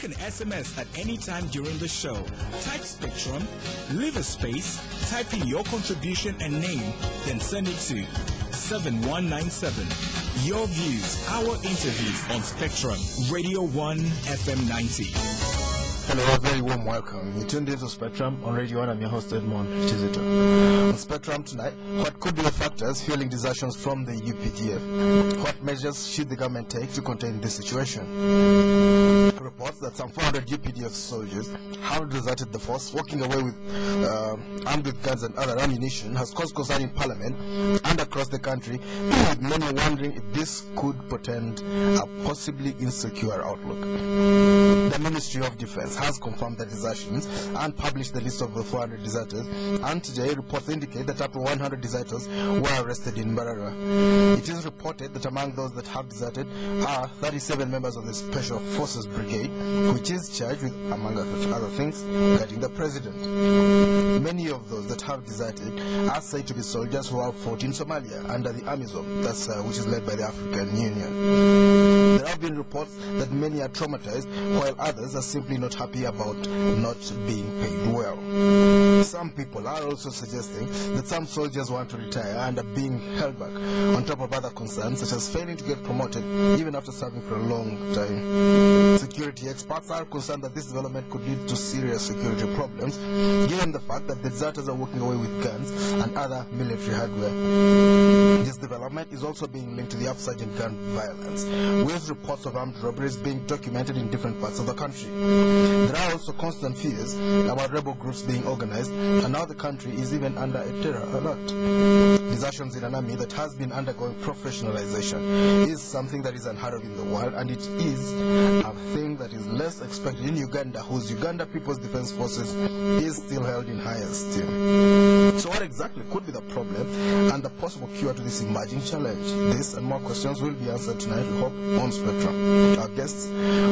can SMS at any time during the show. Type Spectrum, leave a space, type in your contribution and name, then send it to 7197. Your views, our interviews on Spectrum, Radio 1 FM 90. Hello, a very warm welcome. You tuned into Spectrum on Radio 1. I'm your host, Edmond, Kizito. On Spectrum tonight, what could be the factors fueling desertions from the UPDF? What measures should the government take to contain this situation? Reports that some 400 UPDF soldiers have deserted the force, walking away with armed with guns and other ammunition, has caused concern in Parliament and across the country, with many wondering if this could portend a possibly insecure outlook. The Ministry of Defense has confirmed the desertions and published the list of the 400 deserters, and today reports indicate that up to 100 deserters were arrested in Mbarara. It is reported that among those that have deserted are 37 members of the Special Forces Brigade, which is charged with, among other things, guarding the president. Many of those that have deserted are said to be soldiers who have fought in Somalia under the AMISOM, which is led by the African Union. There have been reports that many are traumatized, while others are simply not happy about not being paid well. Some people are also suggesting that some soldiers want to retire and are being held back, on top of other concerns such as failing to get promoted even after serving for a long time. Security experts are concerned that this development could lead to serious security problems, given the fact that the deserters are walking away with guns and other military hardware. This development is also being linked to the upsurge in gun violence, with reports of armed robberies being documented in different parts of the country. There are also constant fears about rebel groups being organized, and now the country is even under a terror alert. Desertions in an army that has been undergoing professionalization is something that is unheard of in the world, and it is a thing that is less expected in Uganda, whose Uganda People's Defense Forces is still held in high esteem. So what exactly could be the problem and the possible cure to this emerging challenge? This and more questions will be answered tonight, we hope, on Spectrum. Our guests,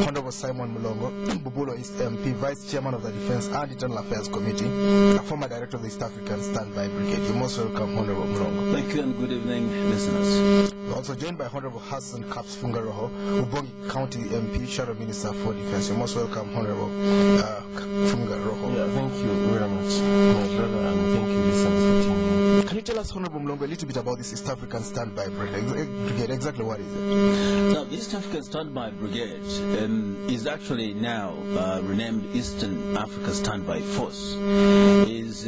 Honorable Simon Mulongo, Bubulo East MP, Vice Chairman of the Defense and Internal Affairs Committee, a former Director of the East African Standby Brigade. You're most welcome, Honorable Mulongo. Thank you and good evening, listeners. We're also joined by Honorable Hassan Kaps Fungaraho, Obongi County MP, Shadow Minister for Defense. You're most welcome, Honorable Fungaraho. Yeah, thank you very much, my brother, and thank you, listeners, for tuning in. Can you tell us, Honorable Mulongo, a little bit about this East African Standby Brigade? Exactly what is it? Now, the East African Standby Brigade is actually now renamed Eastern Africa Standby Force. Is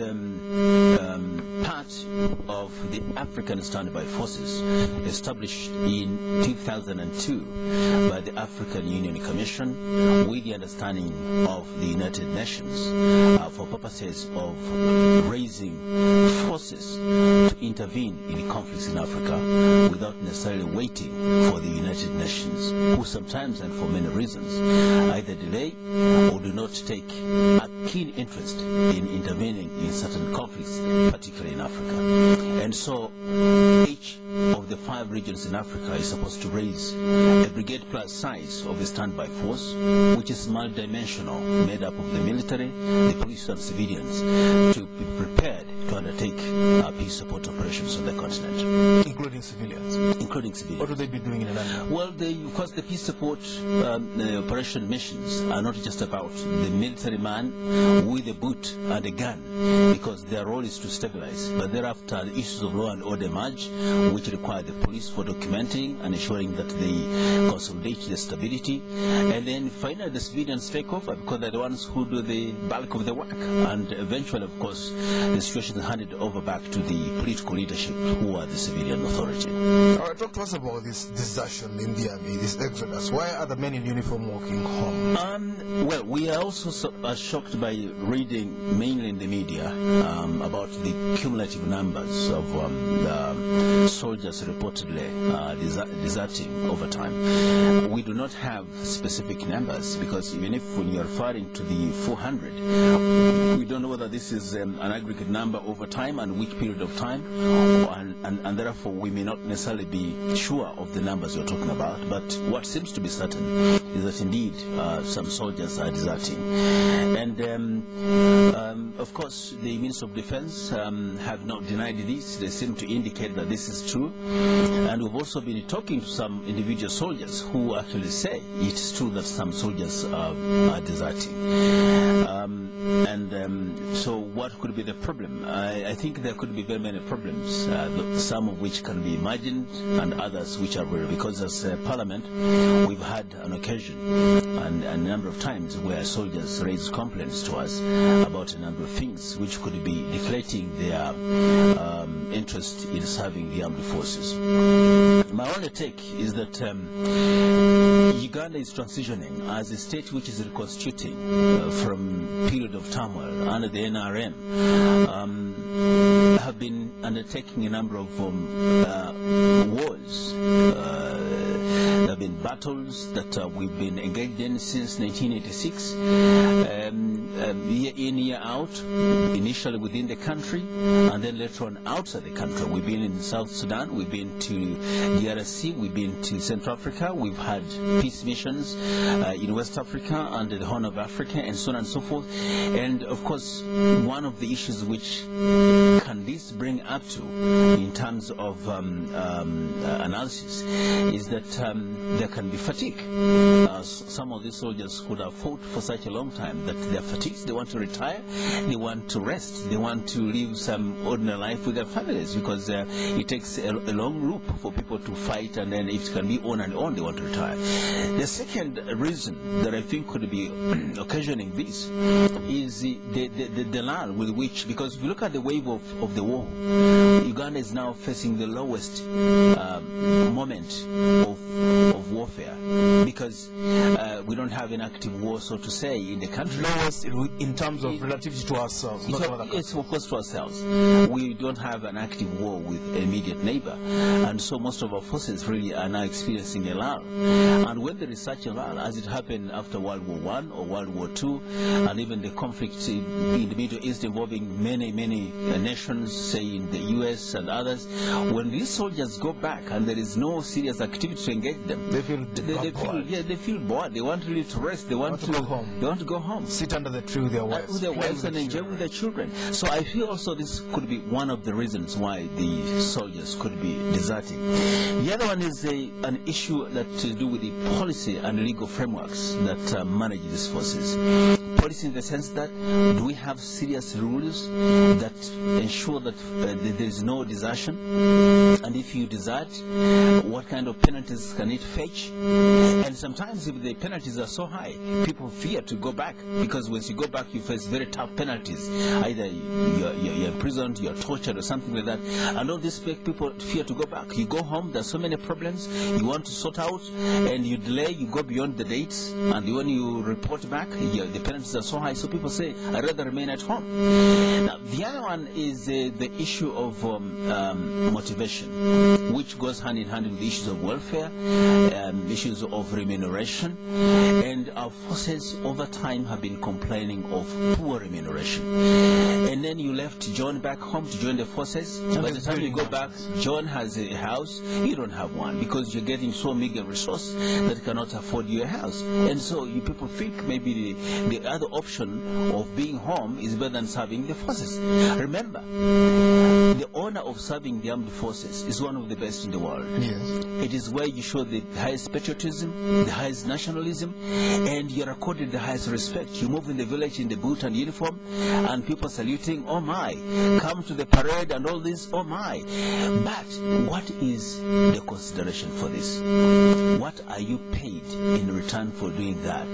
part of the African Standby Forces established in 2002 by the African Union Commission with the understanding of the United Nations for purposes of raising forces to intervene in conflicts in Africa without necessarily waiting for the United Nations, who sometimes and for many reasons either delay or do not take a keen interest in intervening in certain conflicts, particularly in Africa. And so each of the 5 regions in Africa is supposed to raise a brigade plus size of a standby force, which is multidimensional, made up of the military, the police and civilians, to be prepared to undertake peace support operations on the continent. Including civilians? Including civilians. What do they be doing in an army? Well, of course, the peace support operation missions are not just about the military man with a boot and a gun, because their role is to stabilize. But thereafter, the issues of law and order emerge, which require the police for documenting and ensuring that they consolidate the stability. And then finally, the civilians take over, because they're the ones who do the bulk of the work. And eventually, of course, the situation is handed over back to the political leadership, who are the civilian authority. All right, talk to us about this desertion in the army, this exodus. Why are the men in uniform walking home? Well, we are also shocked by reading, mainly in the media, about the cumulative numbers of soldiers reportedly deserting over time. We do not have specific numbers, because even if when you're referring to the 400, we don't know whether this is an aggregate number over time and which period of time, and therefore we may not necessarily be sure of the numbers you're talking about. But what seems to be certain is that indeed some soldiers are deserting. And of course, the Minister of Defense have not denied this. They seem to indicate that this is true. And we've also been talking to some individual soldiers who actually say it's true that some soldiers are deserting. So what could be the problem? I think there could be very many problems, some of which can be imagined and others which are real, because as Parliament we've had an occasion and a number of times where soldiers raise complaints to us about a number of things which could be deflating their interest in serving the armed forces. My only take is that Uganda is transitioning as a state which is reconstituting from period of turmoil under the NRM. Have been undertaking a number of wars. There have been battles that we've been engaged in since 1986, year in, year out, initially within the country, and then later on outside the country. We've been in South Sudan, we've been to DRC, we've been to Central Africa, we've had peace missions in West Africa under the Horn of Africa, and so on and so forth. And of course, one of the issues which can this bring up to in terms of analysis is that there can be fatigue. Some of these soldiers could have fought for such a long time that they're fatigued, they want to retire, they want to rest, they want to live some ordinary life with their families, because it takes a long loop for people to fight, and then if it can be on and on, they want to retire. The second reason that I think could be occasioning this is the lull with which, because if you look at the wave of the war, Uganda is now facing the lowest moment of warfare, because we don't have an active war, so to say, in the country. Lowest in terms of relativity to ourselves, not other countries. Yes, of course, to ourselves. We don't have an active war with an immediate neighbor, and so most of our forces really are now experiencing a lull. And when there is such a lull, as it happened after World War I or World War II, and even the conflict in the Middle East involving many nations, say in the US and others, when these soldiers go back and there is no serious activity to engage them, they feel bored. They want really to rest. They want to go home. They want to go home, sit under the tree with their wives, and enjoy with their children. So I feel also this could be one of the reasons why the soldiers could be deserting. The other one is an issue that to do with the policy and legal frameworks that manage these forces. Policy in the sense that, do we have serious rules that ensure that there is no desertion? And if you desert, what kind of penalties can it fetch? And sometimes if the penalties are so high, people fear to go back, because once you go back, you face very tough penalties. Either you're imprisoned, you're tortured, or something like that. And all this make people fear to go back. You go home, there's so many problems you want to sort out, and you delay, you go beyond the dates, and when you report back, the penalties are so high, so people say, I'd rather remain at home. Now, the other one is the issue of motivation, which goes hand in hand with the issues of welfare, issues of remuneration, and our forces over time have been complaining of poor remuneration. And then you left John back home to join the forces. By the time you go back, John has a house, you don't have one, because you're getting so meager resource that you cannot afford your house. And so you people think maybe the other option of being home is better than serving the forces. Remember, the honor of serving the armed forces is one of the best in the world. Yes. It is where you show the highest patriotism, the highest nationalism, and you're accorded the highest respect. You move in the village in the boot and uniform, and people saluting, oh my, come to the parade and all this, oh my. But what is the consideration for this? What are you paid in return for doing that?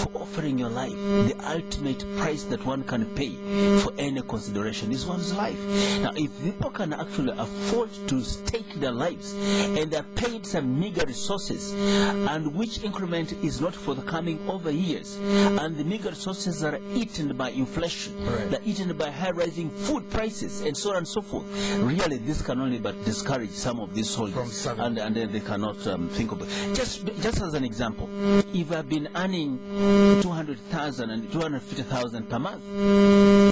For offering your life. The ultimate price that one can pay for any consideration is one's life. Now, if people can actually afford to stake their lives, and they're paid some meager resources, and which increment is not for the coming over years, and the meager resources are eaten by inflation, they're eaten by high rising food prices, and so on and so forth, really this can only but discourage some of these soldiers, and then they cannot think of it. Just as an example, if I've been earning 200,000 250,000 per month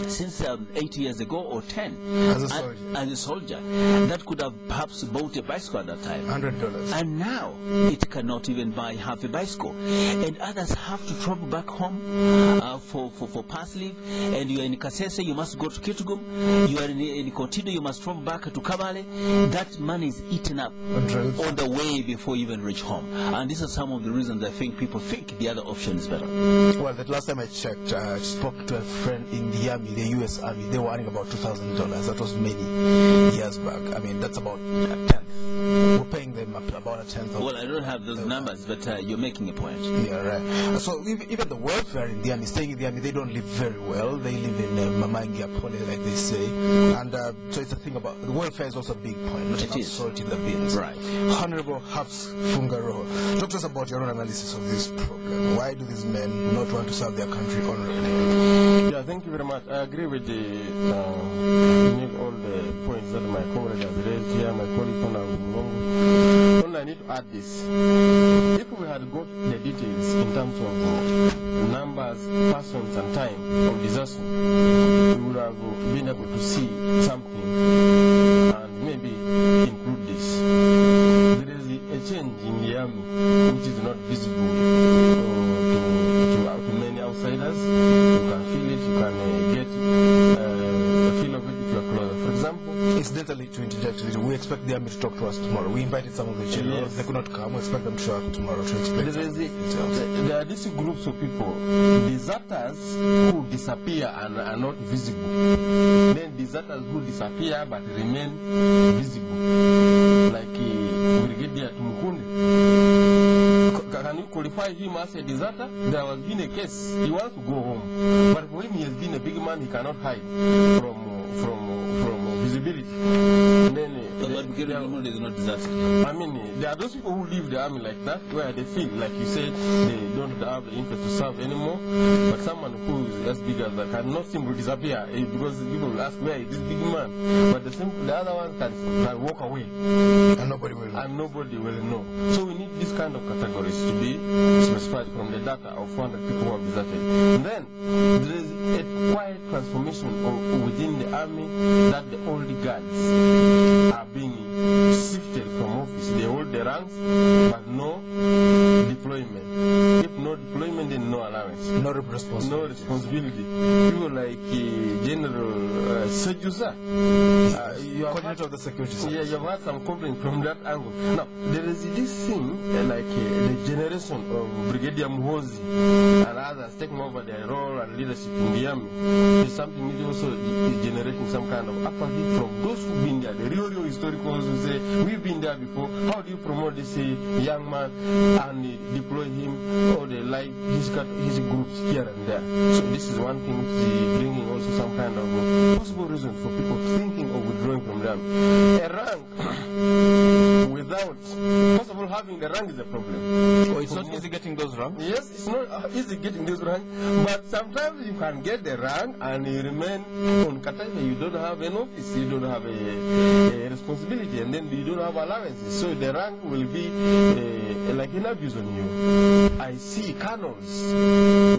since 8 years ago or 10. As a soldier. As a soldier. That could have perhaps bought a bicycle at that time. $100. And now it cannot even buy half a bicycle. And others have to travel back home for pass leave. And you are in Kasese, you must go to Kitugum. You are in Kotido, you must travel back to Kabale. That money is eaten up on the way before you even reach home. And these are some of the reasons I think people think the other option is better. Well, the last time I checked, I spoke to a friend in the Army, the U.S. Army. They were earning about $2,000. That was many years back. I mean, that's about a tenth. We're paying them about a tenth. Well, I don't have those numbers, but you're making a point. Yeah, right. So even the welfare in the Army, staying in the Army, they don't live very well. They live in Mamangia Pole, like they say. And so it's a thing about the welfare is also a big point. Not enough salt in the beans. Right. Honorable Fungaraho, talk to us about your own analysis of this problem. Why do these men not want to serve their country honorably? Yeah, thank you very much. I agree with all the points that my comrade has raised here, my colleague Mulongo. Only I need to add this. If we had got the details in terms of numbers, persons, and time of disaster, we would have been able to see something and maybe include this. There is a change in the army which is not visible to many outsiders. You can feel it, you can get a feel of it if you are closer. For example, incidentally, to interject, we expect the army to talk to us tomorrow. We invited some of the generals. Yes. They could not come. We expect them to show up tomorrow to explain. There are these groups of people, deserters who disappear and are not visible. Then deserters who disappear but remain visible. Like Brigade Tumukunde. Can you qualify him as a deserter? There has been a case. He wants to go home. But for him, he has been a big man. He cannot hide from visibility. And then, but Brigade is not deserted. I mean, there are those people who leave the army like that, where they feel, like you said, they don't have the interest to serve anymore. But someone who is as big as that cannot simply disappear because people will ask, where is this big man? But the other one can walk away. And nobody will know. And nobody will know. So we need this kind of categories to be specified from the data of 400 people who have deserted. And then there is a quiet transformation within the army that the old guards are being sifted from office. They hold the ranks, but no deployment. If no deployment, then no allowance. No responsibility. No responsibility. People like General Sejusa, coordinator of the security service. Yeah, you've had some complaint from that angle. Now, there is this thing like the generation of Brigadier Muhozi and others taking over their role and leadership in the army. Is something which also is generating some kind of apathy from those who've been there. The real historicals who say, we've been there before. How do you promote this young man and deploy him, or they like his groups here and there? So this is one thing which is bringing also some kind of possible reason for people thinking of withdrawing from them. A rank without, first of all, having the rank is a problem. Oh, it's not easy getting those ranks? Yes, it's not easy getting those ranks, but sometimes you can get the rank and you remain on Katanga. You don't have an office, you don't have a responsibility, and then you don't have allowances. So the rank will be like an abuse on you. I see colonels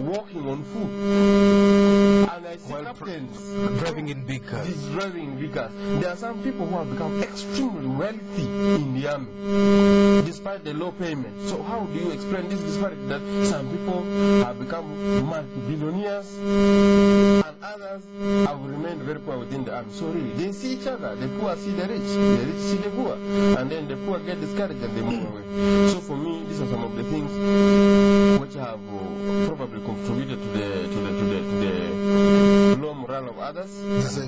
walking on foot, and I see captains driving in big cars. Driving in big cars. There are some people who have become extremely wealthy in the army, despite the low payment. So how do you explain this disparity that some people have become multi-billionaires and others have remained very poor within the army? So really, they see each other. The poor see the rich see the poor, and then the poor get discouraged and they move away. So for me, these are some of the things which have probably contributed to the low morale of others.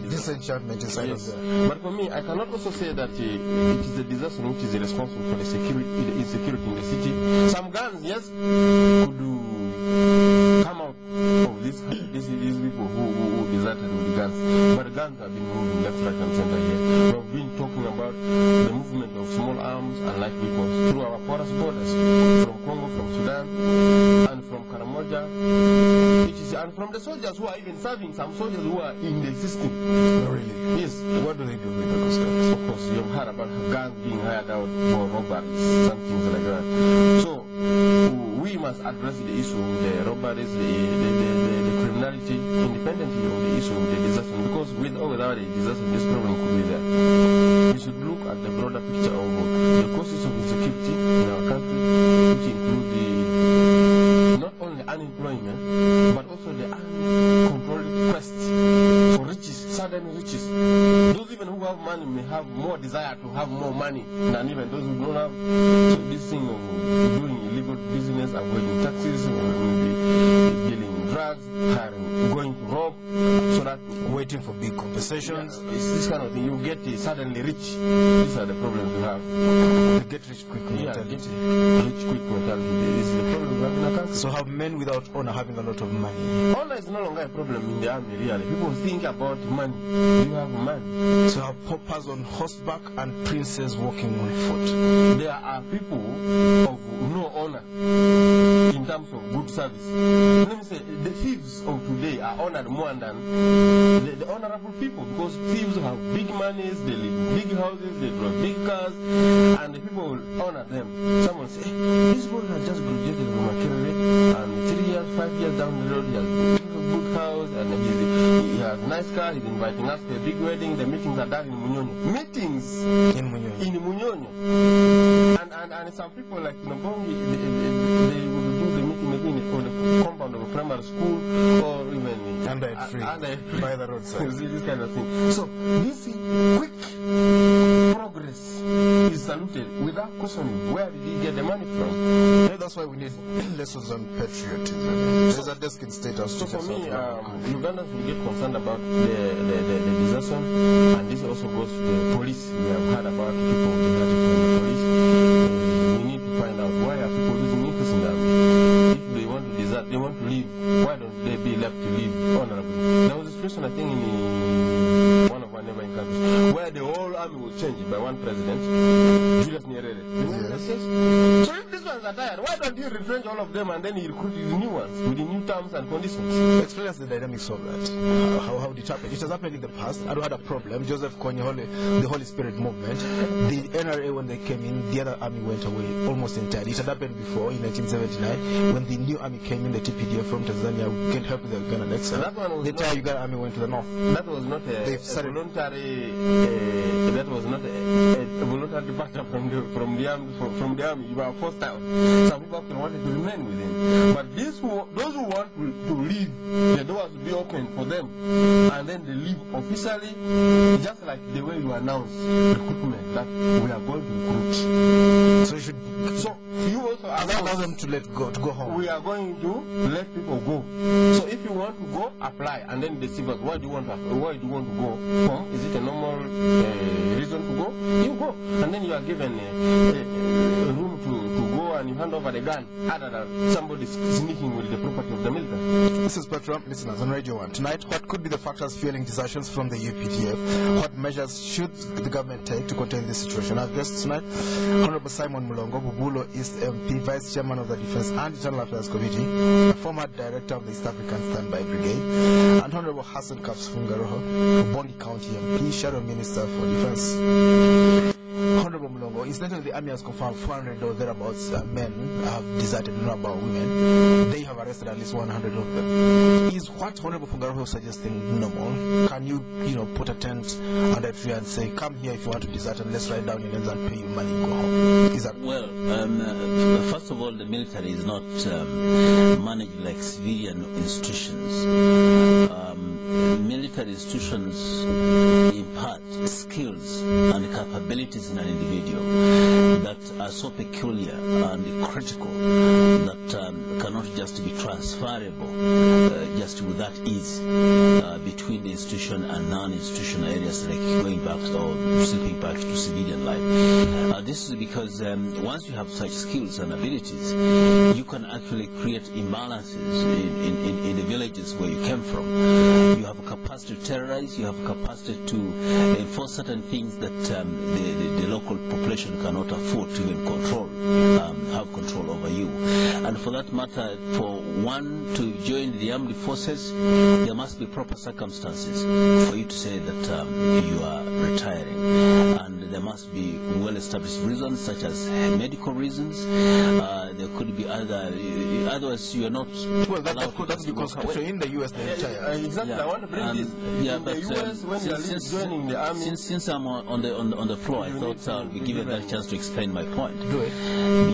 Disenchantment inside of them. But for me, I cannot also say that it is a disaster which is responsible for the insecurity in the city. Some guns, yes, could come out of these people who deserted with the guns. But the guns have been moving left, right, and center here. We have been talking about the movement of small arms and light weapons through our porous borders, from Congo, from Sudan, and from Karamoja, and from the soldiers who are even serving, some soldiers who are in the system. Oh, really? Yes. What do they do with those guns? Of course, you've heard about guns being hired out for robberies, some things like that. So, we must address the issue of the robberies, the clarity independently of the issue of the disaster, because with or without a disaster, this problem could be there. We should look at the broader picture of the causes of insecurity in our country, which include not only unemployment, but also the uncontrolled quest for riches, sudden riches. Those even who have money may have more desire to have more money than even those who don't have. So this thing of doing illegal business, avoiding taxes, dealing in drugs, hiring, going to rob, so that waiting for big compensations. Yeah, it's this kind of thing. You get suddenly rich. These are the problems we have. The get rich quick mentality. Rich quick mentality. This is the problem we have in our country. So have men without honor having a lot of money? Honor is no longer a problem in the army, really. People think about money. You have money. So have paupers on horseback and princes walking on foot. There are people of no honor in terms of good service. Let me say, the thieves of today are honored more than the honorable people, because thieves have big monies, they live in big houses, they drive big cars, and the people will honor them. Someone say, hey, this boy has just graduated from Makerere, and 3 years, 5 years down the road, he has a good house, and he has a nice car, he's inviting us to a big wedding. The meetings are done in Munyonyo. Meetings in Munyonyo. And some people like Obongi, they will do the meeting maybe on the compound of a primary school, or even under a tree, by the roadside. This kind of thing. So this quick progress is saluted without questioning where did he get the money from. Yeah, that's why we need lessons on patriotism. There's a desk in State House. So for me, Ugandans will get concerned about the disaster, and this also goes to the police. We have heard about people deserting from the police. We need to find out why are people losing interest in the army. If they want to desert, they want to leave, why don't they be left to live honorably? There was a situation, I think, in one of our neighboring countries, where the whole army was changed by one president, Julius Nyerere. So if these ones are tired, why don't you retrench all of them and then you recruit the new ones with the new terms and conditions? Explain us the dynamics of that. How did it happen? It has happened in the past. I don't had a problem. Joseph Kony, the Holy Spirit movement, the NRA, when they came in, the other army went away almost entirely. It had happened before in 1979 when the new army came in, the TPDF from Tanzania, get help with the Uganda next. So that one was the entire Uganda army went to the north. That was not a voluntary. That was not a voluntary departure from the army. You were forced out. Some people actually wanted to remain within. But those who want to leave, the doors will be open for them, and then they leave officially, just like the way you announce recruitment that we are going to recruit. So you should. So you also allow them to go home. We are going to let people go. So if you want to go, apply, and then they see us. Why do you want to go home? Is it a normal reason to go? You go, and then you are given a room to go, and you hand over the gun, other than somebody sneaking with the property of the military. This is Spectrum, listeners on Radio 1. Tonight, what could be the factors fueling desertions from the UPDF? What measures should the government take to contain this situation? Our guests tonight, Honorable Simon Mulongo, Bubulo East MP, Vice Chairman of the Defense and Internal Affairs Committee, former Director of the East African Standby Brigade, and Honorable Hassan Kaps Fungaraho, Obongi County MP, Shadow Minister for Defense. Honorable Mulongo, incidentally, the army has confirmed 400 or thereabouts men have deserted, not about women. They have arrested at least 100 of them. Is what Honorable Fungaraho suggesting normal? Can you, put a tent under a tree and say, come here if you want to desert and let's write down your names and pay you money and go home? Is that well? First of all, the military is not managed like civilian institutions. Military institutions impart skills and capabilities in an individual that are so peculiar and critical that cannot just be transferable just with that ease between the institution and non-institutional areas, like going back or slipping back to civilian life. This is because once you have such skills and abilities, you can actually create imbalances in the villages where you came from. You have a capacity to terrorize, you have a capacity to enforce certain things that the local population cannot afford to even control, have control over you. And for that matter, for one to join the armed forces, there must be proper circumstances for you to say that you are retiring. And there must be well-established reasons, such as medical reasons. There could be other, otherwise you are not. Well, that could be conscription in the US. Exactly. I want to bring this. In the US, when you are joining the army. Since I'm on the floor, I thought I'll be given that chance to explain my point. Do it.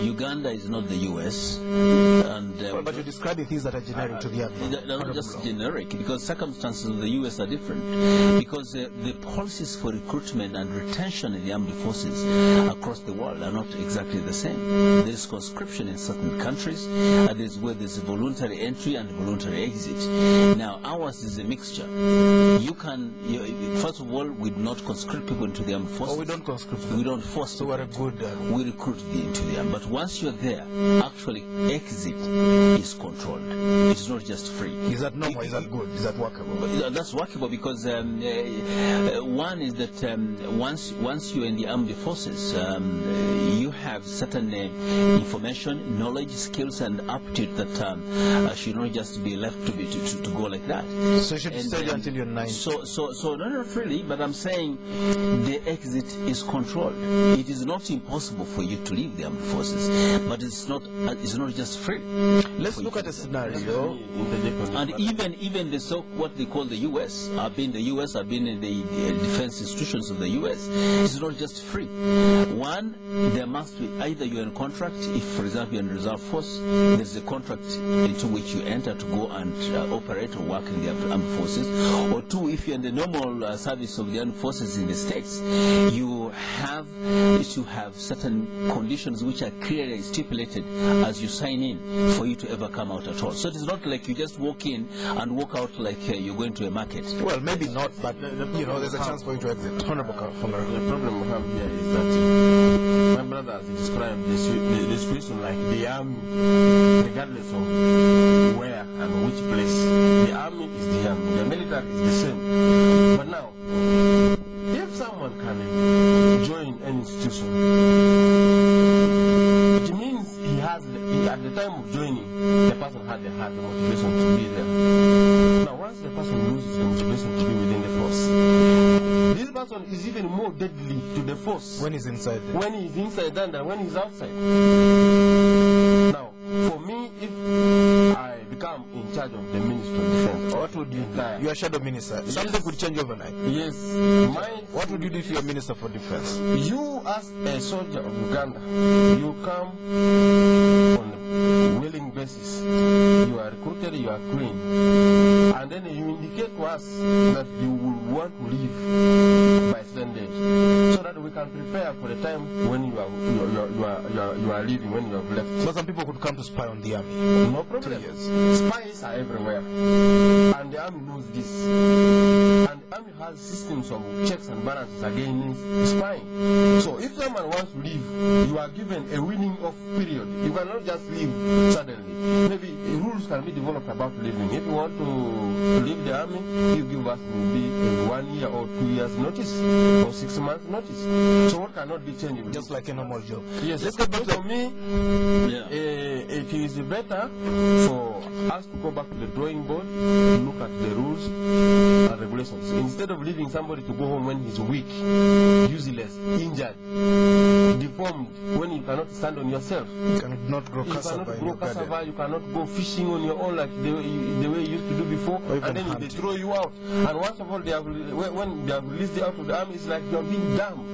Uganda is not the US, and but you're describing things that are generic to the army. They're not just generic, because circumstances of the US are different. Because the policies for recruitment and retention in the armed forces across the world are not exactly the same. There's conscription in certain countries, and there's where there's voluntary entry and voluntary exit. Now, ours is a mixture. First of all, we do not conscript people into the armed forces. Oh, we don't conscript. We don't force. So we're a good. We recruit into the army. But once you're there, actually, exit is controlled. It's not just free. Is that normal? Is that good? Is that workable? That's workable because one is that once you're in the armed forces, you have certain information, knowledge, skills, and aptitude that should not just be left to go like that. So you should stay until you're 9. So no, not really. But I'm saying the exit is controlled. It is not impossible for you to leave the armed forces, but it's not just free. Let's look at a scenario. And even what they call the US. I've been in the defense institutions of the US. It's not just free. One, there must be either you're in contract. If, for example, you're in reserve force, there's a contract into which you enter to go and operate or work in the armed forces. Or two, if you're in the normal service of the armed forces in the States, you have to have certain conditions which are clearly stipulated as you sign in for you to ever come out at all. So it's not like you just walk in and walk out like you're going to a market. Well, maybe not, but there's a chance for you to exit. Honorable Fungaraho. The problem we have here is that my brother has described the situation like the army, regardless of where and which place. The army is the army, the military is the same. But now, if someone can join an institution, it means he has, at the time of joining, the person had the motivation to be there. Now, once the person loses the motivation to be within the force, this person is even more deadly to the force when he's inside there. When he's inside than when he's outside. Now, for me, if I become in charge of the Ministry of Defense, what would you do? You are shadow minister. Something could change overnight. Yes. What would you do if you are Minister for Defense? You, as a soldier of Uganda, you come on a willing basis. You are recruited, you are clean. And then you indicate to us that you will want to leave by certain days, so that we can prepare for the time when you are leaving, when you have left. But some people could come to spy on the army. No problem. Spies are everywhere, and the army knows this. And the army has systems of checks and balances against spying. So if someone wants to leave, you are given a weaning off period. You cannot just leave suddenly. Maybe rules can be developed about leaving. If you want to leave the army, you give us maybe 1 year or 2 years notice, or 6 months notice. So what cannot be changed? Just like a normal job. Yes. Let's go back to me. It is better for us to go back to the drawing board, look at the rules and regulations. Instead of leaving somebody to go home when he's weak, useless, injured, deformed, when you cannot stand on yourself. You cannot grow cassava. You cannot go fishing on your own like the way you used to do before, and then they throw you out. And once of all, when they have released you out of the army, it's like you are being dumb.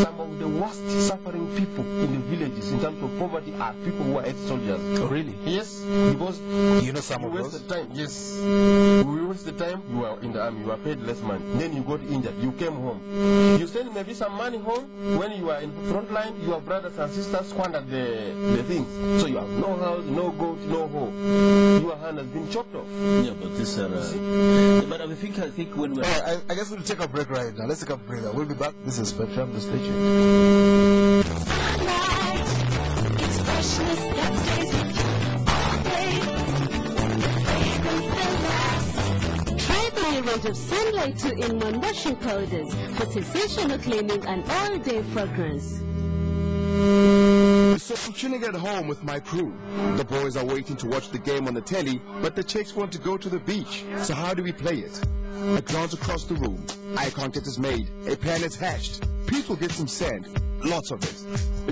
Some of the worst suffering people in the villages in terms of poverty are people who are ex-soldiers. Oh, really? Yes, because some of waste those? the time. Yes, we waste the time. You are in the army, you are paid less money. Then you got injured, you came home. You send maybe some money home. When you are in the front line, your brothers and sisters squandered the things. So you have no house, no goat, no hoe. Your hand has been chopped off. Yeah, but this but I think when we're... I guess we'll take a break right now. Let's take a break. We'll be back. This is Spectrum, the station. It's freshness that stays with you all day. Fragrance that lasts. Try my treatment of sunlight to in-one washing powders for sensational cleaning and all-day fragrance. So I'm chilling at home with my crew. The boys are waiting to watch the game on the telly, but the chicks want to go to the beach. So how do we play it? A glance across the room. Eye contact is made. A plan is hatched. Pete will get some sand. Lots of it.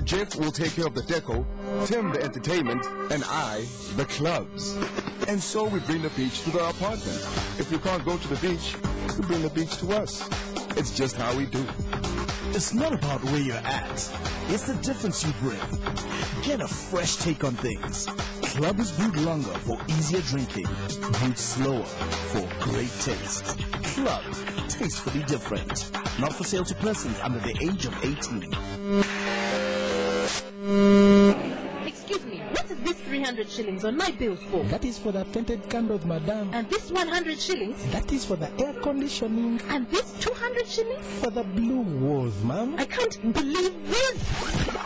Jeff will take care of the deco, Tim the entertainment, and I the clubs. And so we bring the beach to the apartment. If we can't go to the beach, we bring the beach to us. It's just how we do. It's not about where you're at. It's the difference you bring. Get a fresh take on things. Club is brewed longer for easier drinking. Brewed slower for great taste. Club, tastefully different. Not for sale to persons under the age of 18. Excuse me, what is this 300 shillings on my bill for? That is for the tinted candles, madam. And this 100 shillings? That is for the air conditioning. And this 200 shillings? For the blue walls, ma'am. I can't believe this!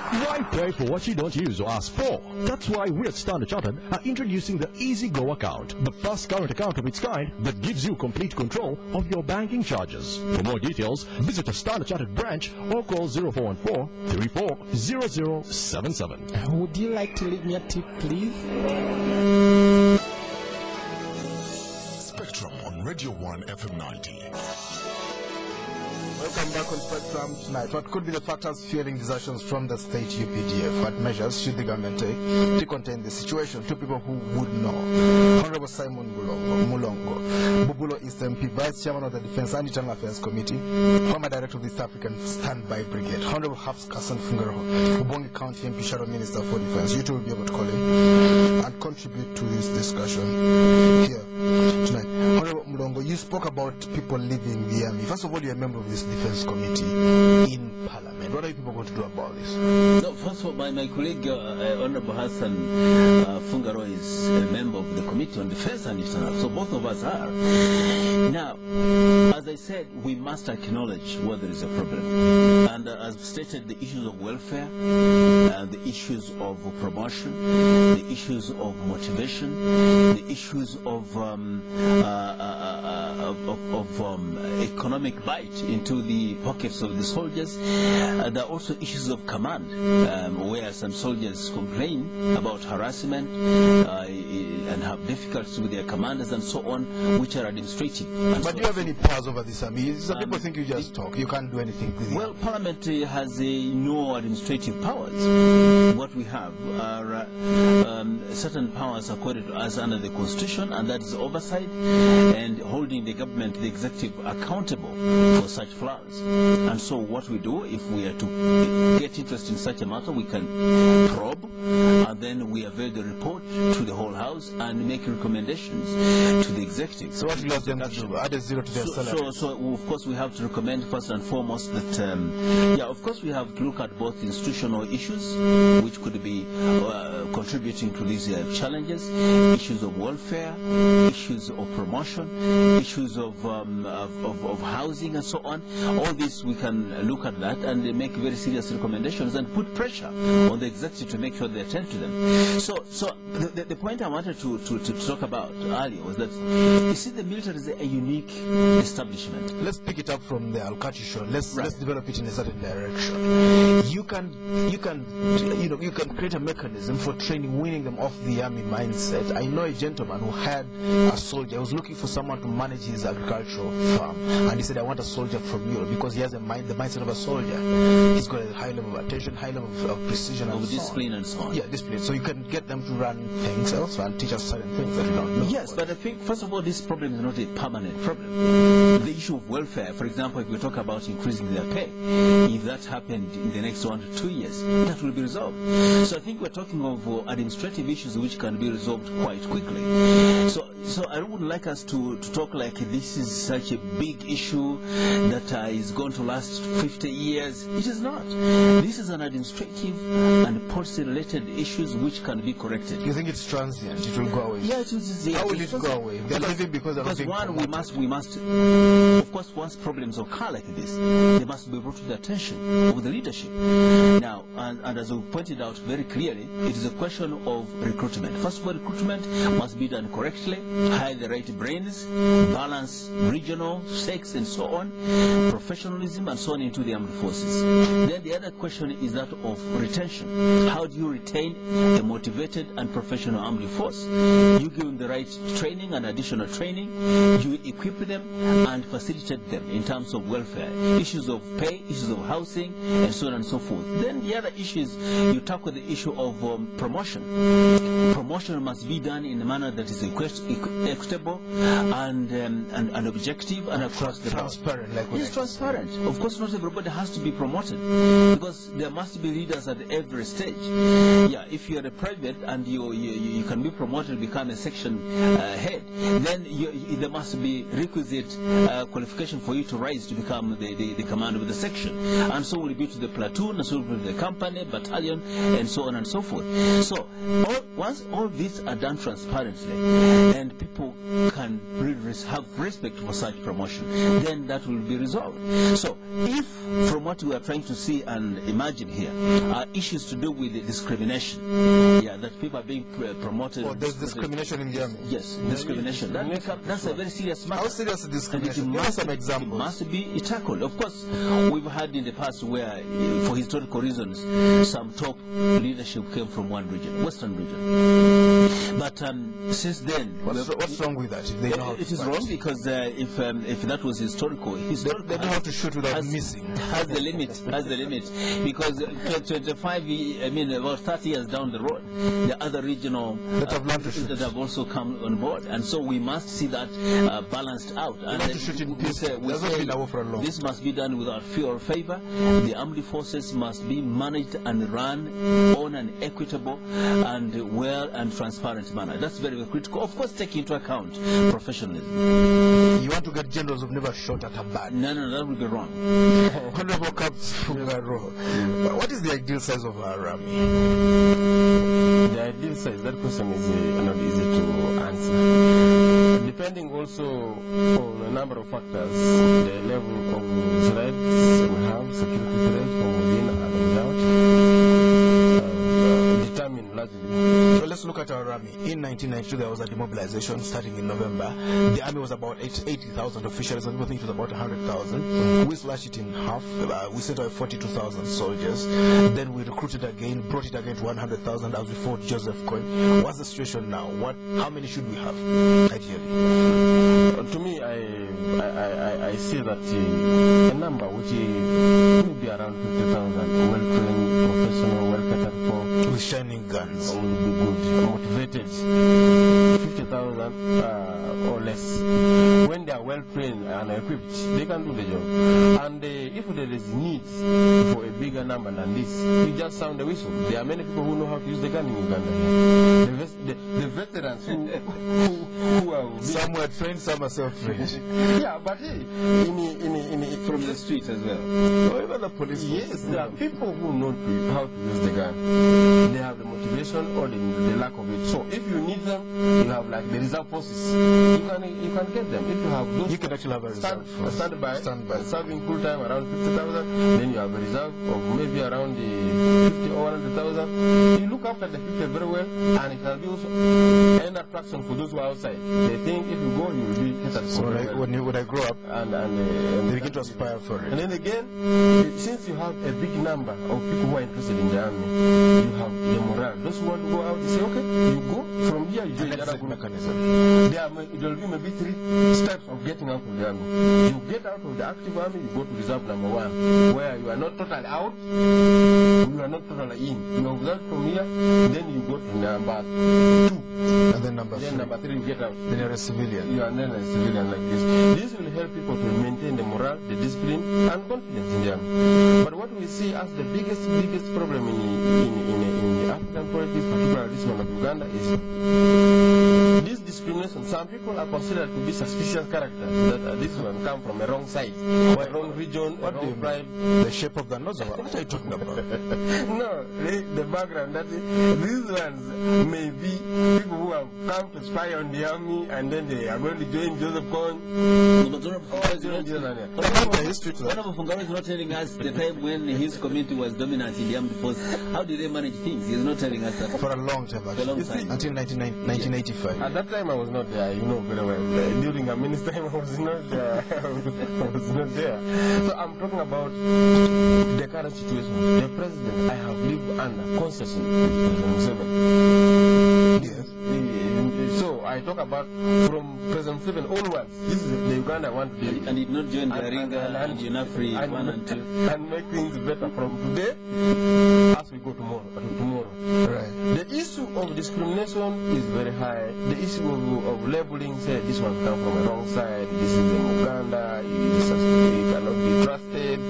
Why pay for what you don't use or ask for? That's why we at Standard Chartered are introducing the Easy Go account, the first current account of its kind that gives you complete control of your banking charges. For more details, visit a Standard Chartered branch or call 0414-340077. Would you like to leave me a tip, please? Spectrum on Radio 1 FM 90. Welcome back on Spectrum tonight. What could be the factors fueling desertions from the state UPDF? What measures should the government take to contain the situation? Two people who would know. Honorable Simon Mulongo, Bubulo East MP, Vice Chairman of the Defense and Internal Affairs Committee, former Director of the East African Standby Brigade. Honorable Hassan Fungaraho, Obongi County MP, Shadow Minister for Defense. You two will be able to call in and contribute to this discussion here tonight. Honorable Mulongo, you spoke about people leaving the army. First of all, you're a member of this Defense Committee in Parliament. What are you people going to do about this? No, first of all, my colleague, Honorable Hassan Fungaraho, is a member of the Committee on Defense and International, so both of us are. Now, as I said, we must acknowledge where there is a problem. And as stated, the issues of welfare, the issues of promotion, the issues of motivation, the issues of economic bite into the pockets of the soldiers. There are also issues of command, where some soldiers complain about harassment and have difficulties with their commanders and so on, which are administrative. But do you have any powers over this? I mean, some people think you just talk. You can't do anything with it. Well, Parliament has no administrative powers. What we have are certain powers accorded to us under the Constitution, and that is oversight and holding the government, the executive, accountable for such flaws. And so what we do, if we are to get interest in such a matter, we can probe, and then we avail the report to the whole House and make recommendations to the executive. So what do you want them to do? Add a zero to their salary? So of course we have to recommend first and foremost that, of course we have to look at both institutional issues, which could be contributing to these challenges, issues of welfare, issues of promotion, issues of housing and so on. All this we can look at that and make very serious recommendations and put pressure on the executive to make sure they attend to them. So the point I wanted to talk about earlier was that, you see, the military is a unique establishment. Let's pick it up from there. I'll cut you short. Let's develop it in a certain direction. You can create a mechanism for training, weaning them off the army mindset. I know a gentleman who had a soldier. He was looking for someone to manage his agricultural farm, and he said, I want a soldier from you, because he has the mindset of a soldier. He's got a high level of attention, high level of precision, of discipline and so on. Yeah, discipline. So you can get them to run things elsewhere and teach us certain things that we don't know. Yes, but I think, first of all, this problem is not a permanent problem. The issue of welfare, for example, if we talk about increasing their pay, if that happened in the next 1 to 2 years, that will be resolved. So I think we're talking of administrative issues which can be resolved quite quickly. So I would like us to talk like this is such a big issue that is going to last 50 years. It is not. This is an administrative and policy-related issues which can be corrected. You think it's transient? It will go away? Yeah, it is. How will it go away? They're living because one, we must, of course, once problems occur like this, they must be brought to the attention of the leadership. Now, and as we pointed out very clearly, it is a question of recruitment. First of all, recruitment must be done correctly, hire the right brains, balance regional, sex, and so on, professionalism, and so on into the armed forces. Then the other question is that of retention. How do you retain a motivated and professional armed force? You give them the right training and additional training. You equip them and facilitate them in terms of welfare, issues of pay, issues of housing, and so on and so forth. Then the other issue is you tackle the issue of promotion. Promotion must be done in a manner that is equitable and objective and across the board. Transparent, like It's transparent. Of course, not everybody has to be promoted because there must be leaders at every stage. Yeah, if you're a private and you can be promoted, become a section head, then there must be requisite qualification for you to rise to become the commander of the section, and so will it be to the platoon, and so will it be to the company, battalion, and so on and so forth. So once all these are done transparently and people can have respect for such promotion, then that will be resolved. So if from what we are trying to see and imagine here are issues to do with the discrimination, yeah, that people are being promoted. Oh, there's discrimination in the army? Yes, discrimination. That's a very serious matter. How serious is discrimination? Give us some examples. It must be tackled. Of course, we've had in the past where, for historical reasons, some top leadership came from one region, Western region. But since then, what's wrong with that? If they know how it is wrong because if that was historical, they know how to shoot without missing. Has the limit. Because 25, about 30 years down the road, the other regional that have learned to shoot that have also come on board, and so we must see that balanced out. And to shoot in peace. This must be done without fear or favor. The armed forces must be managed and run on an equitable and well and transparent manner. That's very, very critical. Of course, take into account professionalism. You want to get generals who've never shot at a bird? No, that would be wrong. Honorable Kaps, Fungaraho. What is the ideal size of our army? The ideal size, that question is not easy to answer. Depending also on a number of factors, the level of threats we have, security threats from within and without, determine largely. So let's look at our army. In 1992, there was a demobilization starting in November. The army was about 80,000 officials, and people think it was about 100,000. We slashed it in half. We set out 42,000 soldiers. Then we recruited again, brought it again to 100,000 as we fought Joseph Kony. What's the situation now? How many should we have, ideally? To me, I see that a number which will be around 50,000 well-trained, professional, well-catered for, with shining guns, will be good, motivated. 50,000 or less. When they are well-trained and equipped, they can do the job. And if there is need for a bigger number than this, you just sound the whistle. There are many people who know how to use the gun in Uganda. The veterans who are some were trained, some are self-trained. Yeah, but from the street as well. Or even the police. Yes, there are people who know how to use the gun. They have the motivation or the lack of it. So if you need them, you have like the reserve forces. You can get them. If you have those, you can actually have a reserve standby, serving full time around 50,000. Then you have a reserve of maybe around the 50 or 100,000. You look after the 50 very well, and it can be also an attraction for those who are outside. They think if you go, you will be catered for. So when I grow up, and they begin to aspire for it. And then again, since you have a big number of people who are interested in the army, you have the morale. Those who want to go out, they say, okay, you go from here, you join the other mechanism. There will be maybe 3 steps of getting out of the army. You get out of the active army, you go to reserve number 1, where you are not totally out, you are not totally in. You observe from here, then you go to number 2. And then number 3 you get out. Then you're a civilian. You are then a civilian like this. This will help people to maintain the morale, the discipline, and confidence in the army. But what we see as the biggest problem in the African politics, particularly this one of Uganda, is this discrimination. Some people are considered to be suspicious characters. That this one come from a wrong side, a wrong region, a wrong tribe. The shape of the nose. What are you talking about? No, the background. That these ones may be people who have come to spy on the army, and then they are going to join Joseph Kony. No, but Fungaraho is not telling us the time when his community was dominant in the armed forces. How did they manage things? He's not telling us that. For a long time, actually. For a long time. Until 1985. At that time, time I was not there, you know very well. During Amin's time I was not there. I was not there. So I'm talking about the current situation. The president I have lived under constantly with President Museveni. Yes. So I talk about from President Museveni onwards. This is the Uganda I want to be. And did not join Garinga and Junafri 1 and 2. And make things better from today as we go tomorrow. Right. The issue of discrimination is very high. The issue of labeling, say this one comes from the wrong side, this is in Uganda, he cannot be trusted,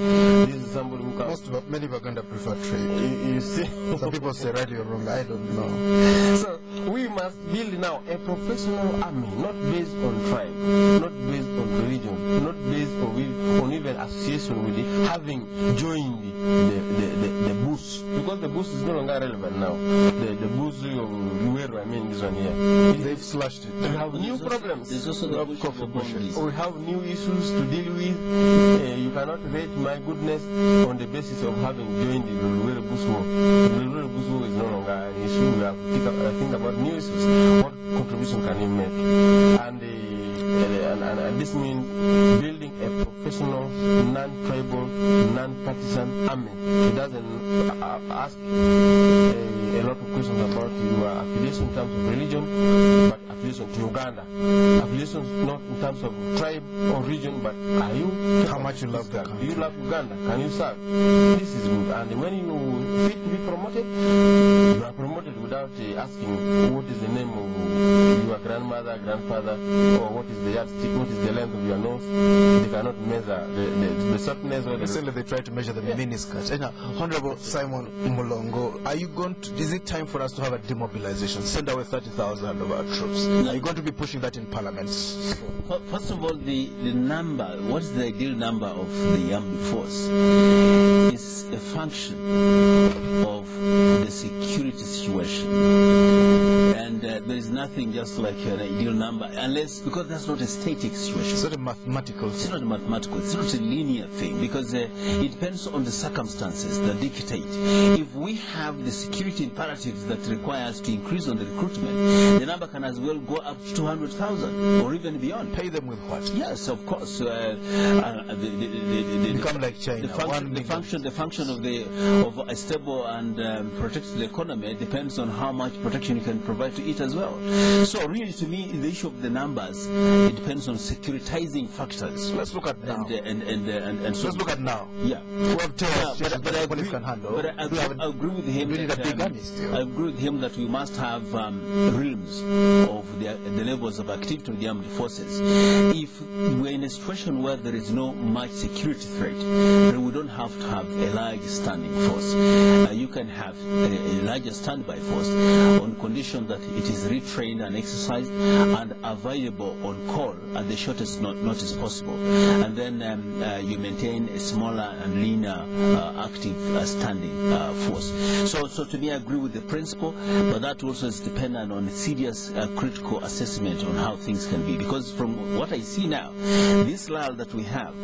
this is somebody who comes. Many Uganda prefer trade. You see? Some people say right or wrong, I don't know. So we must build now a professional army, not based on tribe, not based on religion, not based on even association with it, having joined the bush, because the bush is no longer relevant now. The bush of Luero, I mean this one here. They've slashed it. We have new problems. There's also the bush of Obongi. We have new issues to deal with. You cannot rate my goodness on the basis of having joined the Luero bush war. The Luero bush war is no longer an issue. We have to think about new issues. What contribution can you make? And this means building a professional, non-tribal, non-partisan army. It doesn't ask a lot of questions about your affiliation in terms of religion, but affiliation to Uganda. Affiliation not in terms of tribe or region, but are you how much you love that? Do you love Uganda? Can you serve? This is good. And when you fit to be promoted, you are promoted without asking what is the name of your grandmother, grandfather, or what is the yardstick, what is the length of your nose. They cannot measure the shortness or the... Recently they tried to measure the miniskirt. And Honorable Simon Mulongo, are you going to, is it time for us to have a demobilization? Send away 30,000 of our troops. Are you going to be pushing that in Parliament? First of all, the number, what is the ideal number of the armed force is a function of the security situation. And there is nothing just like an ideal number, unless, because that's not a static situation. It's not a mathematical thing. It's not a mathematical, it's not a linear thing, because it depends on the circumstances that dictate. If we have the security imperatives that require us to increase on the recruitment, the number can as well go up to 200,000 or even beyond. Pay them with what? Yes, of course. Become like China. The function of a stable and protected economy depends on how much protection you can provide to it as well. So really, to me, the issue of the numbers, it depends on securitizing factors. Let's look at now. And so let's look at now. Yeah. We have terrorist but I agree, can handle. but I agree with him. We need a big army still. I agree with him that we must have realms of the levels of activity of the armed forces. If we're in a situation where there is no much security threat, then we don't have to have a large standing force. You can have a larger standby force on condition that it is retrained and exercised and available on call at the shortest notice possible. And then you maintain a smaller and leaner active standing force. So to me, I agree with the principle, but that also is dependent on a serious critical assessment on how things can be. Because from what I see now, this lull that we have,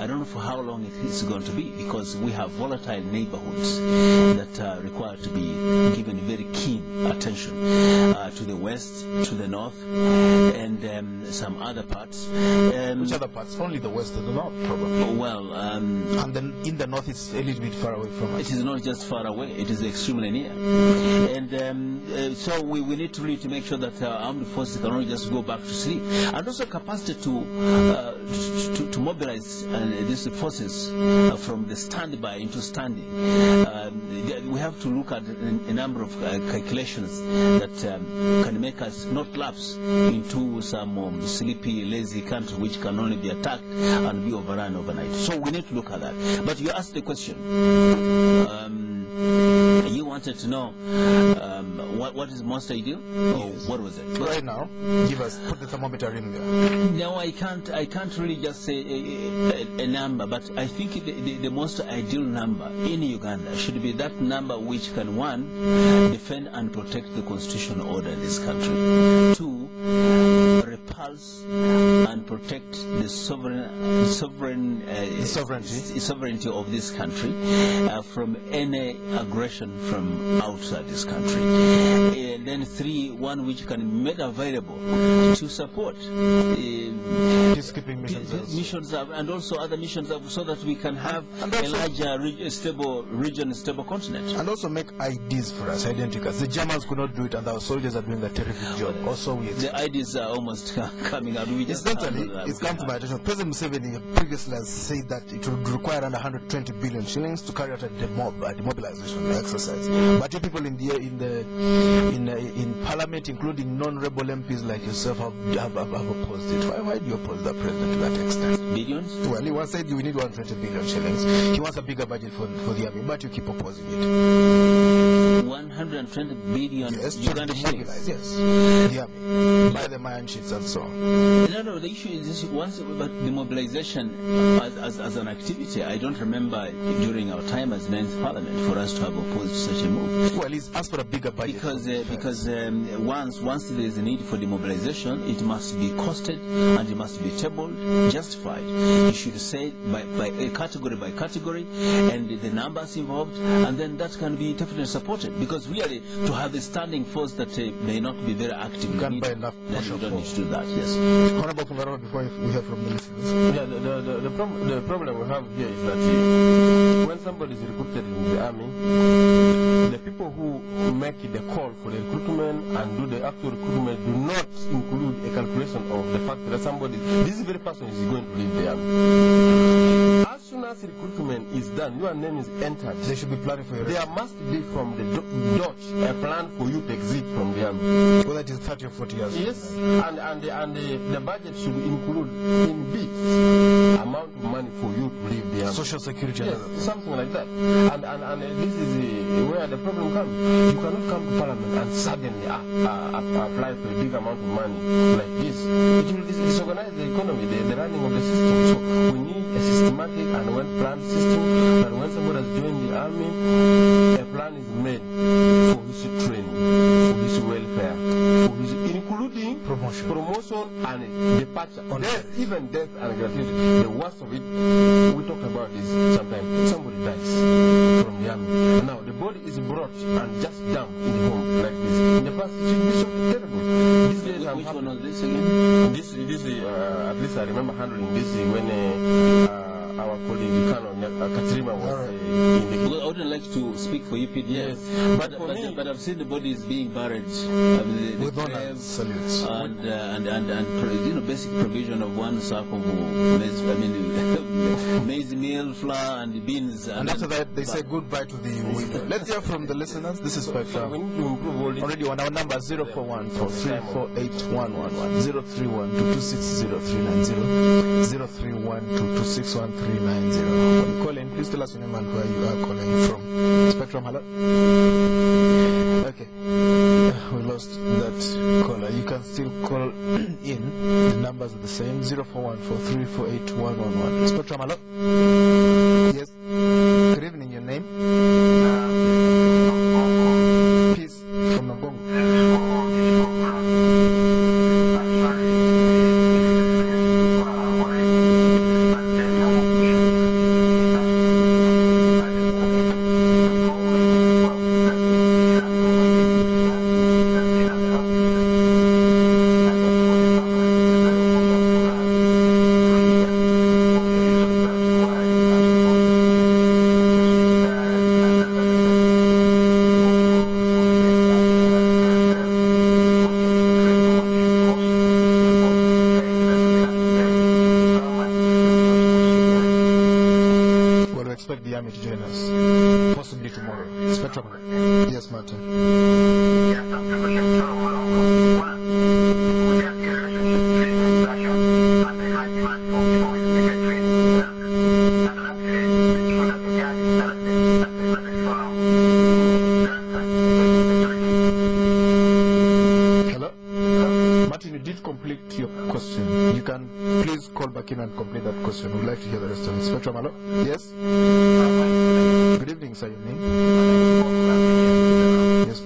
I don't know for how long it is going to be, because we have volatile neighborhoods that require to be given very keen attention to the west, to the north, and some other parts. Which other parts? Only the west and the north, probably. Well, and then in the north, it's a little bit far away from us. It is not just far away; it is extremely near. And so we need to really make sure that our armed forces cannot just go back to sleep, and also capacity to mobilize these forces from the standby into standing. We have to look at a number of calculations that can make us not lapse into some sleepy, lazy country which can only be attacked and be overrun overnight. So we need to look at that. But you asked the question. You wanted to know what is most ideal? Yes. What was it? Right now, put the thermometer in there. No, I can't really just say a number, but I think the most ideal number in Uganda should be that number which can, one, defend and protect the constitutional order in this country, two, repel pulse and protect the sovereignty of this country from any aggression from outside this country. And then 3, one which can be made available to support peacekeeping missions and also other missions so that we can have a larger, stable region, stable continent. And also make IDs for us, identicals. The Germans could not do it, and our soldiers are doing a terrific job. Also, the IDs are almost coming out. Incidentally, it's come to my attention. President Museveni previously has said that it would require around 120 billion shillings to carry out a demobilization exercise. But you people in Parliament, including non-rebel MPs like yourself, have opposed it. Why do you oppose the president to that extent? Billions? Well, he once said we need 120 billion shillings. He wants a bigger budget for the army, but you keep opposing it. 120 billion Uganda shillings? Yes, the army. Buy the iron sheets and so on. No, the issue is this once about the mobilization as an activity. I don't remember during our time as men's parliament for us to have opposed such a move. Well, he's asked for a bigger budget. Because once there is a need for demobilization, it must be costed and it must be tabled, justified. You should say by category, and the numbers involved, and then that can be definitely supported. Because really, to have a standing force that may not be very active, you can't buy enough. You don't need to do that. Yes. Honorable Fungaraho, before we hear from the listeners. Yeah, the problem we have here is that when somebody is recruited in the army, the people who make the call for the recruitment and do the actual recruitment do not include a calculation of the fact that this very person is going to leave the army. As soon as recruitment is done, your name is entered. They should be planning for you. There must be from the dot a plan for you to exit from the army. Whether it is 30 or 40 years. Yes, and the budget should include in big amount of money for you to leave the army. Social security. Yes, something like that. And this is where the problem comes. You cannot come to Parliament and suddenly apply for a big amount of money like this. It will disorganize the economy, the running of the system. So we need a systematic and well-planned system that when somebody has joined the army, a plan is made for his training, for his welfare, for his including promotion and departure. Even death and gratuity. The worst of it, we talk about this sometimes. Somebody dies from the army. Now the body is brought and just dumped in the home like this. In the past, it should be so terrible. These days, Which one was this again? This at least I remember handling this when our colleague Katrima was in the... I wouldn't like to speak for UPDF, yes, but I've seen the bodies being buried with honor, salutes, and basic provision of one sack of maize meal, flour, and beans. And after that, they say goodbye to the window. Let's hear from the listeners. This is Spectrum. Already on our number 041 4348111 031 2260390 031 2261390. When you call in, please tell us your name and where you are calling from. Spectrum, hello? Okay. We lost that caller. You can still call in. The numbers are the same. 04143481111. Spectrum, hello? Yes. Good evening. Your name? Peace from Obongi. The army to join us, possibly tomorrow. Spectrum. Yes, Martin. Hello? Martin, you did complete your question. You can please call back in and complete that question. We'd like to hear the rest of it. Spectrum, hello? Yes? Good evening, sir. Your name? Yes,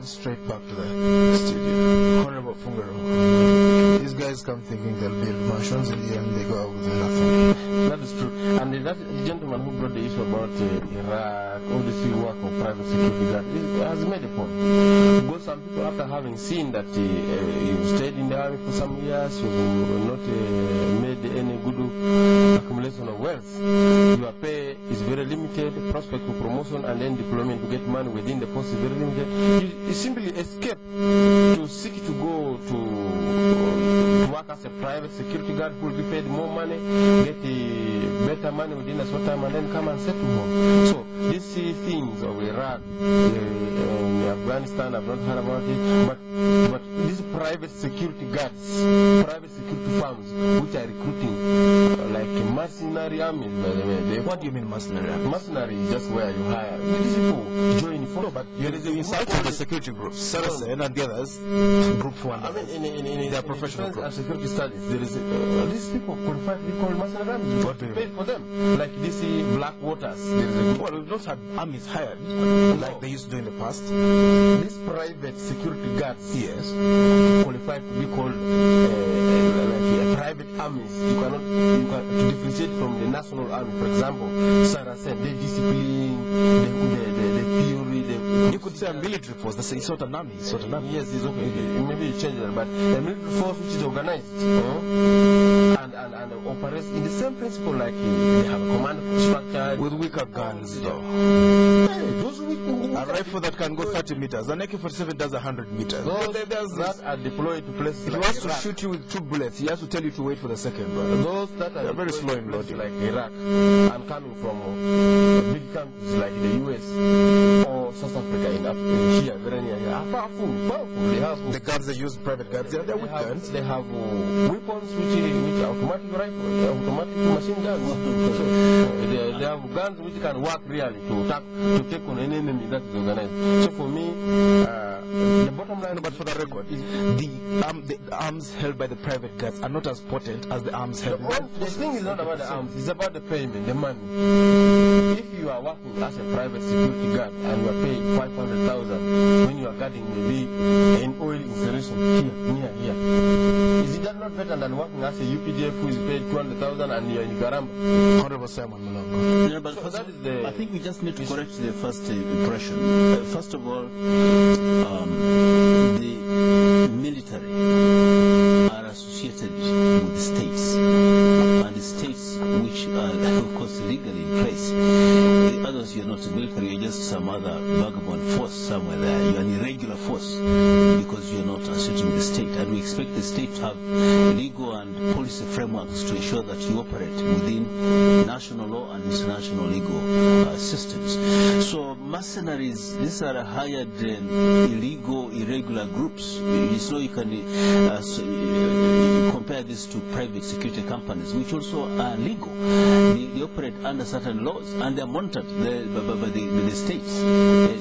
Straight back to the studio. Honorable Fungaraho. These guys come thinking they'll build mansions in the end they go out with nothing. That is true. And that gentleman who brought the issue about Iraq, all this work of private security guard, has made a point. Because some people, after having seen that you stayed in the army for some years, you've not made any good accumulation of wealth, your pay is very limited, prospect for promotion and then deployment to get money within the post is very limited. You simply escape to seek to go to work as a private security guard who will be paid more money, get better money within a short time and then come and settle home. So these things of Iraq, Afghanistan, I've not heard about it, but these private security guards, private security firms which are recruiting like mercenary armies, by the way. What do you mean mercenary armies? Mercenary is just where you hire these people join for. No, but there is a cycle of the security groups, Saracen and the others, Group 1. I mean, in their professional groups and security studies, there is these people qualified to be called mercenary armies. What do you pay for them? Like this Black Waters. There is a well, we've not had armies hired like they used to do in the past. These private security guards, yes, qualified to be called like private armies. You can to differentiate from the national army. For example, Sarah said they discipline, the theory. You could say a military force. That's it's not an army. It's not an army. Yes, it's okay. Maybe you change that, but a military force which is organized and operates in the same principle, like they have a command structure with weaker guns, though. Those a rifle that can go 30 meters. An AK-47 does 100 meters. Those that are deployed to places if like he wants Iraq, to shoot you with 2 bullets, he has to tell you to wait for the second. Those that are very slow in loading, like Iraq, and coming from big countries like the US or South Africa in here, very near here, are powerful. They have the guns they use, private guns. They're with guns. They have weapons which are automatic rifles, automatic machine guns. So, they have guns which can work really to take on an enemy that is organized. So for me, the bottom line. No, but for the record, the arms held by the private guards are not as potent as the arms held. The thing is not about the arms; it's about the payment, the money. If you are working as a private security guard and you are paid 500,000 when you are guarding maybe an oil installation near here, is it not better than working as a UPDF who is paid 200,000 and you are in Garamba? Honorable Simon Mulongo. Yeah, but so first, that is the, I think we just need to correct the first impression. First of all, the military are associated with the states, and the states which are, of course, legally in place. Others, you're not military, you're just some other vagabond force somewhere there. You're an irregular force because you're not associated with the state. And we expect the state to have legal and policy frameworks to ensure that you operate within national law and international legal systems. So mercenaries, these are hired illegal, irregular groups. So you can compare this to private security companies, which also are legal. They operate under certain laws, and they're monitored by the states,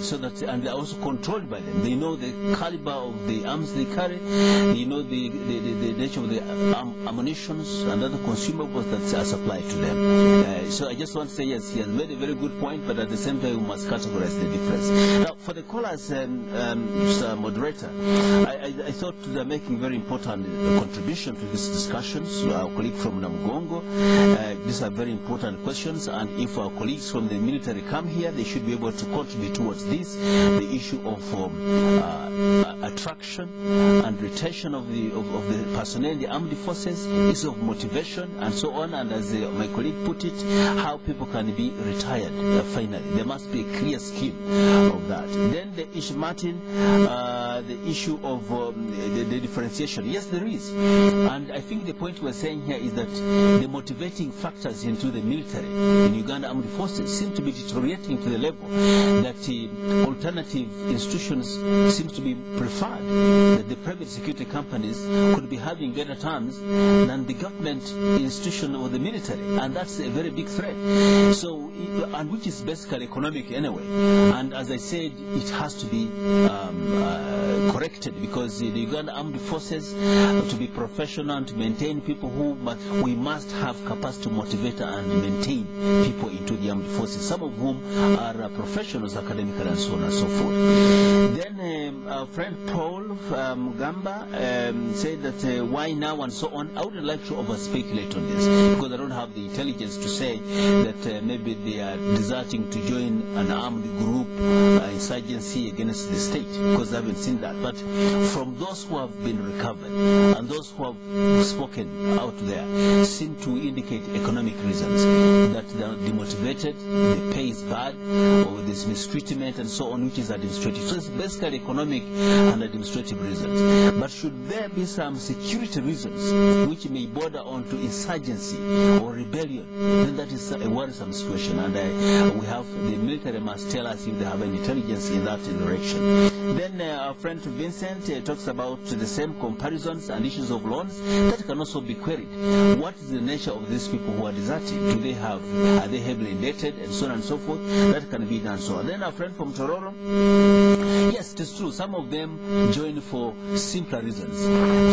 so that, and they're also controlled by them. They know the caliber of the arms they carry. They know the nature of the ammunitions and other consumables that are supplied to them. So I just want to say, yes, he has made a very good point, but at the same time, we must categorize the difference. Now, for the callers, Mr. Moderator, I thought they're making very important contribution to these discussions. Our colleague from Namugongo, these are very important questions, and if our colleagues from the military come here, they should be able to contribute towards this, the issue of attraction and retention of the personnel in the armed forces, issue of motivation, and so on, and as my colleague put it, how people can be retired finally. There must be a clear scheme of that. Then the issue, Martin, the issue of the differentiation. Yes, there is. And I think the point we're saying here is that the motivating factors into the military in Uganda Armed Forces seem to be deteriorating to the level that alternative institutions seem to be preferred, that the private security companies could be having better terms than the government institution or the military, and that's a very big threat. So, and which is basically economic anyway. And as I said, it has to be corrected, because the Uganda Armed Forces, to be professional and to maintain people we must have capacity to motivate and maintain people into the armed forces, some of whom are professionals, academically, and so on and so forth. Then our friend Paul Gamba said that why now and so on. I wouldn't like to over-speculate on this, because I don't have the intelligence to say that maybe they are deserting to join an armed group insurgency against the state, because I haven't seen that. But from those who have been recovered and those who have spoken out there seem to indicate economic reasons, that they are demotivated, the pay is bad, or there's mistreatment and so on, which is administrative. So it's basically economic and administrative reasons. But should there be some security reasons which may border on to insurgency or rebellion, then that is a worrisome situation, and we have, the military must tell us if they have any intelligence in that direction. Then our friend Vincent talks about the same comparisons and issues of loans that can also be queried. What is the nature of these people who are deserting? Are they heavily indebted, and so on and so forth? That can be done so. And then our friend from Tororo, yes, it is true, some of them join for simpler reasons.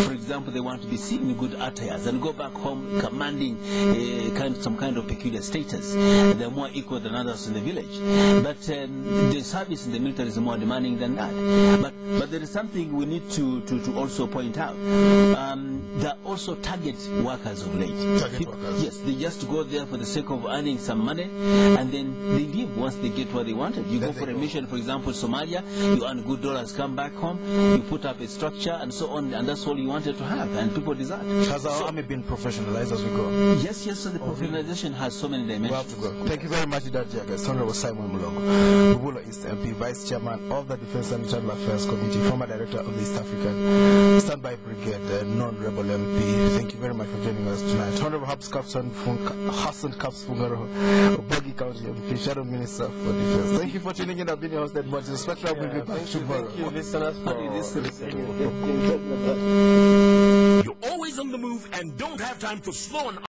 For example, they want to be seen in good attires and go back home commanding some kind of peculiar status. They're more equal than others in the village. But the service in the military is more demanding than that. But there is something we need to also point out. There are also target workers of late. Workers. Yes, they just go there for the sake of earning some money, and then they leave once they get what they wanted. You go for a mission, for example, Somalia, you earn good dollars, come back home, you put up a structure and so on, and that's all you wanted to have, and people desert. Has our army been professionalized as we go? Yes, so the professionalization has so many dimensions. We have to go. Thank you very much, Jagas. Honorable Simon Mulongo, Bubulo East MP, Vice Chairman of the Defense and Internal Affairs Committee, former Director of the East African Standby Brigade, non-rebel MP. Thank you very much for joining us tonight. Honorable Hassan Kaps Fungaraho, Obongi County MP, Shadow Minister for Defense. Thank you for tuning in. I've been your host, Edmond. The Spectrum will be back tomorrow. Thank you, listeners, for You're always on the move and don't have time to slow an